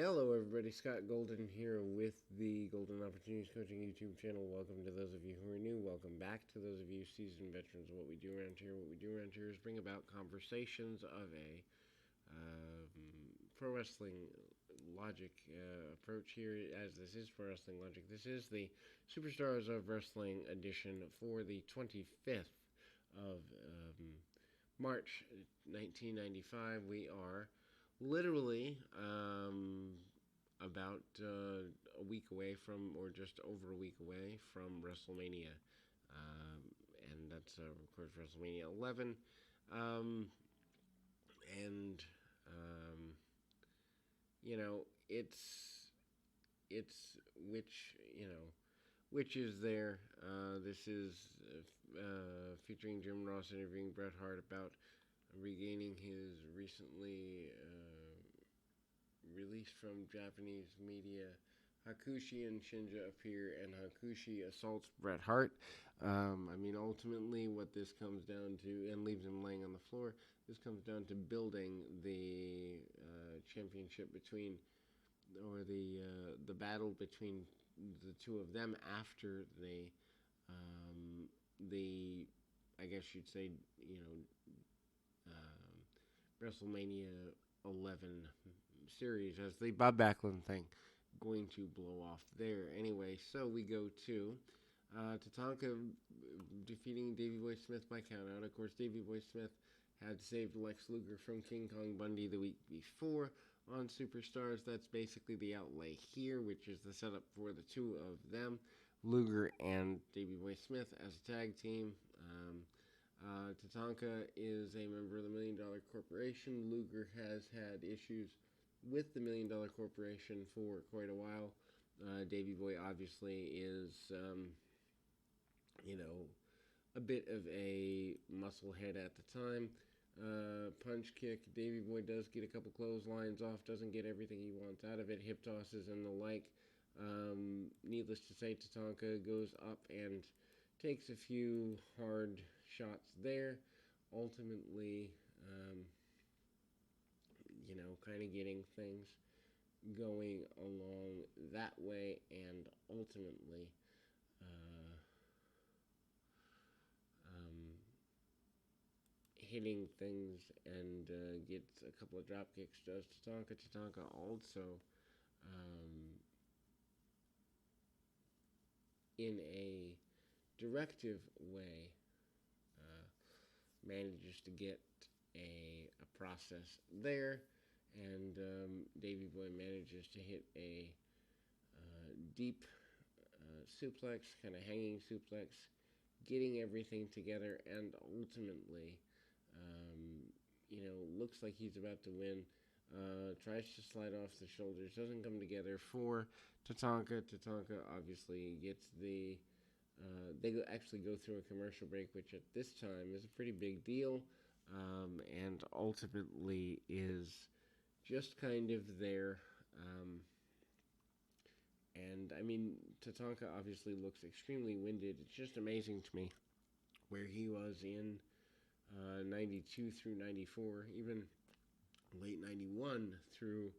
Hello, everybody. Scott Golden here with the Golden Opportunities Coaching YouTube channel. Welcome to those of you who are new. Welcome back to those of you seasoned veterans of what we do around here. What we do around here is bring about conversations of a pro wrestling logic approach here. As this is pro wrestling logic, this is the Superstars of Wrestling edition for the 25th of March 1995. We are literally about a week away from, or just over a week away from Wrestlemania. Um, and that's, of course, Wrestlemania 11. Um, and, um, you know, it's which is there. This is featuring Jim Ross interviewing Bret Hart about regaining his recently released from Japanese media. Hakushi and Shinja appear, and Hakushi assaults Bret Hart. Ultimately, what this comes down to, and leaves him laying on the floor, this comes down to building the championship between, or the battle between the two of them after the I guess you'd say, WrestleMania 11 series as the Bob Backlund thing going to blow off there. Anyway, so we go to Tatanka defeating Davy Boy Smith by countout. Of course, Davy Boy Smith had saved Lex Luger from King Kong Bundy the week before on Superstars. That's basically the outlay here, which is the setup for the two of them, Luger and Davy Boy Smith as a tag team. Tatanka is a member of the $1 Million Corporation. Luger has had issues with the $1 Million Corporation for quite a while. Davy Boy obviously is, a bit of a musclehead at the time. Punch kick. Davy Boy does get a couple clotheslines off, doesn't get everything he wants out of it, hip tosses and the like. Needless to say, Tatanka goes up and takes a few hard shots there. Ultimately, kind of getting things going along that way, and ultimately, hitting things and gets a couple of drop kicks. Does Tatanka? Tatanka also, in a directive way, manages to get a process there, and Davy Boy manages to hit a deep suplex, kind of hanging suplex, getting everything together, and ultimately, looks like he's about to win. Tries to slide off the shoulders, doesn't come together for Tatanka. Tatanka obviously gets the. They actually go through a commercial break, which at this time is a pretty big deal, and ultimately is just kind of there. Tatanka obviously looks extremely winded. It's just amazing to me where he was in 92 through 94, even late 91 through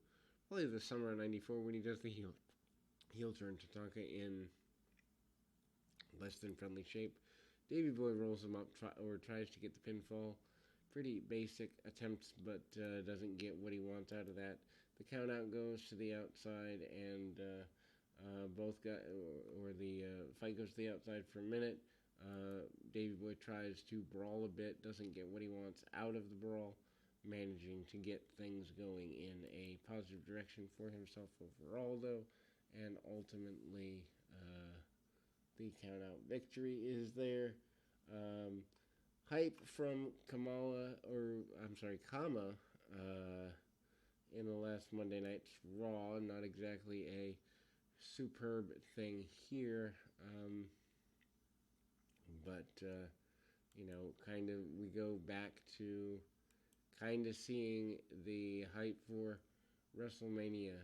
probably the summer of 94 when he does the heel turn. Tatanka in less than friendly shape. Davy Boy rolls him up or tries to get the pinfall. Pretty basic attempts, but doesn't get what he wants out of that. The count out goes to the outside, and the fight goes to the outside for a minute. Davy Boy tries to brawl a bit, doesn't get what he wants out of the brawl, managing to get things going in a positive direction for himself over Aldo, and ultimately the count-out victory is there. Hype from Kama, in the last Monday Night's Raw. Not exactly a superb thing here, but kind of we go back to kind of seeing the hype for WrestleMania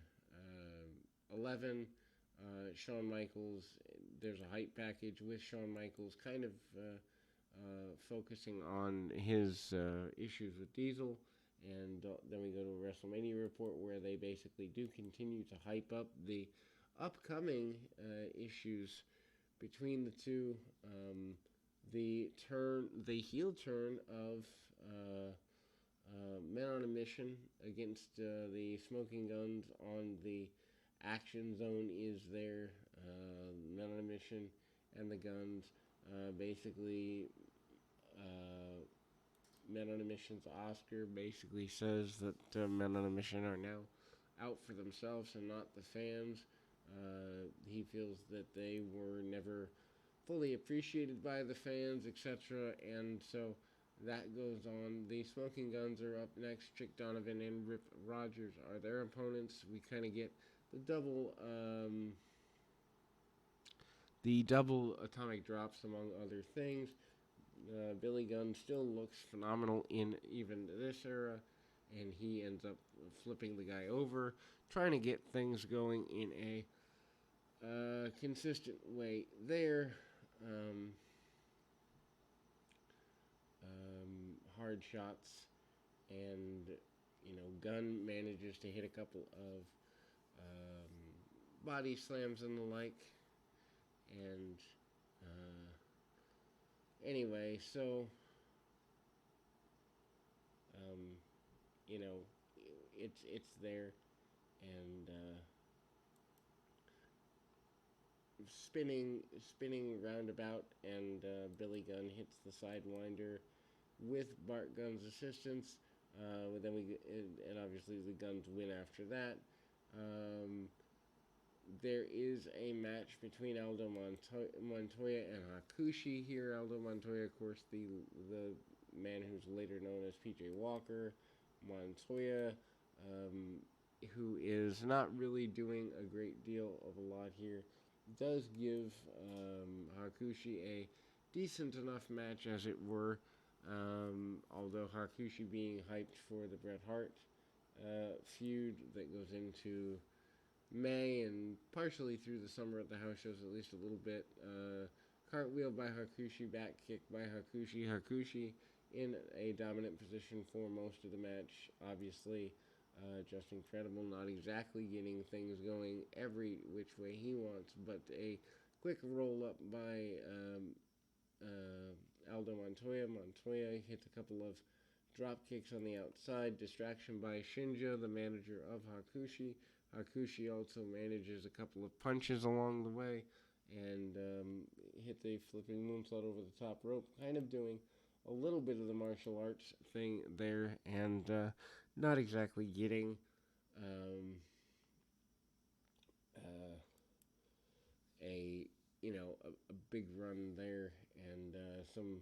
11. Shawn Michaels, there's a hype package with Shawn Michaels kind of focusing on his issues with Diesel And then we go to a WrestleMania report where they basically do continue to hype up the upcoming issues between the two. The heel turn of Men on a Mission against the Smoking Guns on the Action Zone is there. Men on a Mission and the Guns basically. Men on a Mission's Oscar basically says that Men on a Mission are now out for themselves and not the fans. He feels that they were never fully appreciated by the fans, etc. And so that goes on. The Smoking Guns are up next. Chick Donovan and Rip Rogers are their opponents. We kind of get the double atomic drops among other things. Billy Gunn still looks phenomenal in even this era, and he ends up flipping the guy over, trying to get things going in a consistent way there. Hard shots, and Gunn manages to hit a couple of body slams and the like, and anyway, so it's there, and spinning roundabout, and Billy Gunn hits the Sidewinder with Bart Gunn's assistance. Then and obviously the Guns win after that. There is a match between Aldo Montoya and Hakushi here. Aldo Montoya, of course, the man who's later known as PJ Walker. Montoya, who is not really doing a great deal of a lot here, does give Hakushi a decent enough match, as it were. Although Hakushi being hyped for the Bret Hart feud that goes into May and partially through the summer at the house shows, at least a little bit. Cartwheel by Hakushi, back kick by Hakushi. Hakushi in a dominant position for most of the match, obviously. Just incredible, not exactly getting things going every which way he wants, but a quick roll up by Aldo Montoya. Montoya hits a couple of drop kicks on the outside. Distraction by Shinja, the manager of Hakushi. Hakushi also manages a couple of punches along the way and hit the flipping moonsault over the top rope, kind of doing a little bit of the martial arts thing there, and not exactly getting a big run there, and some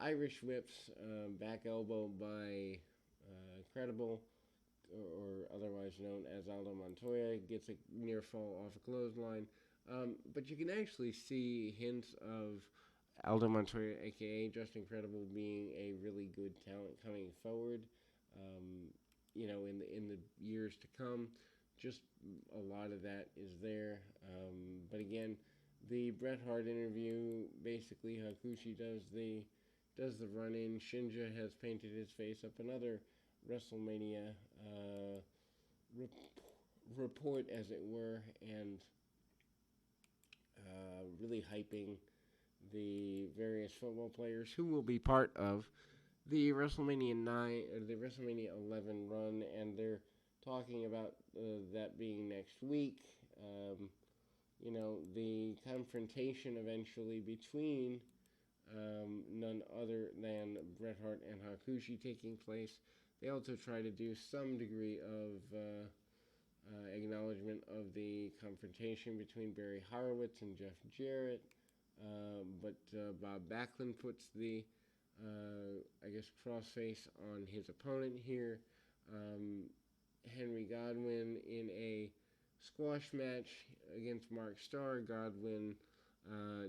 Irish whips, back elbow by Credible, or otherwise known as Aldo Montoya, gets a near fall off a clothesline. But you can actually see hints of Aldo Montoya, aka Just Incredible, being a really good talent coming forward. In the years to come, just a lot of that is there. But again, the Bret Hart interview, basically Hakushi does the run in. Shinja has painted his face up. Another WrestleMania report, as it were, and really hyping the various football players who will be part of the WrestleMania 9 or the WrestleMania 11 run, and they're talking about that being next week. The confrontation eventually between none other than Bret Hart and Hakushi taking place. They also try to do some degree of acknowledgement of the confrontation between Barry Horowitz and Jeff Jarrett. But Bob Backlund puts the, crossface on his opponent here. Henry Godwin in a squash match against Mark Starr. Godwin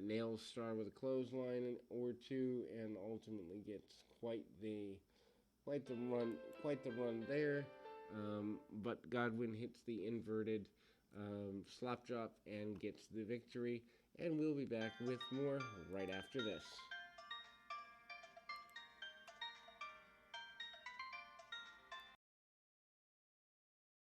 nails Starr with a clothesline or two, and ultimately gets quite the run there. But Godwin hits the inverted slap drop and gets the victory. And we'll be back with more right after this.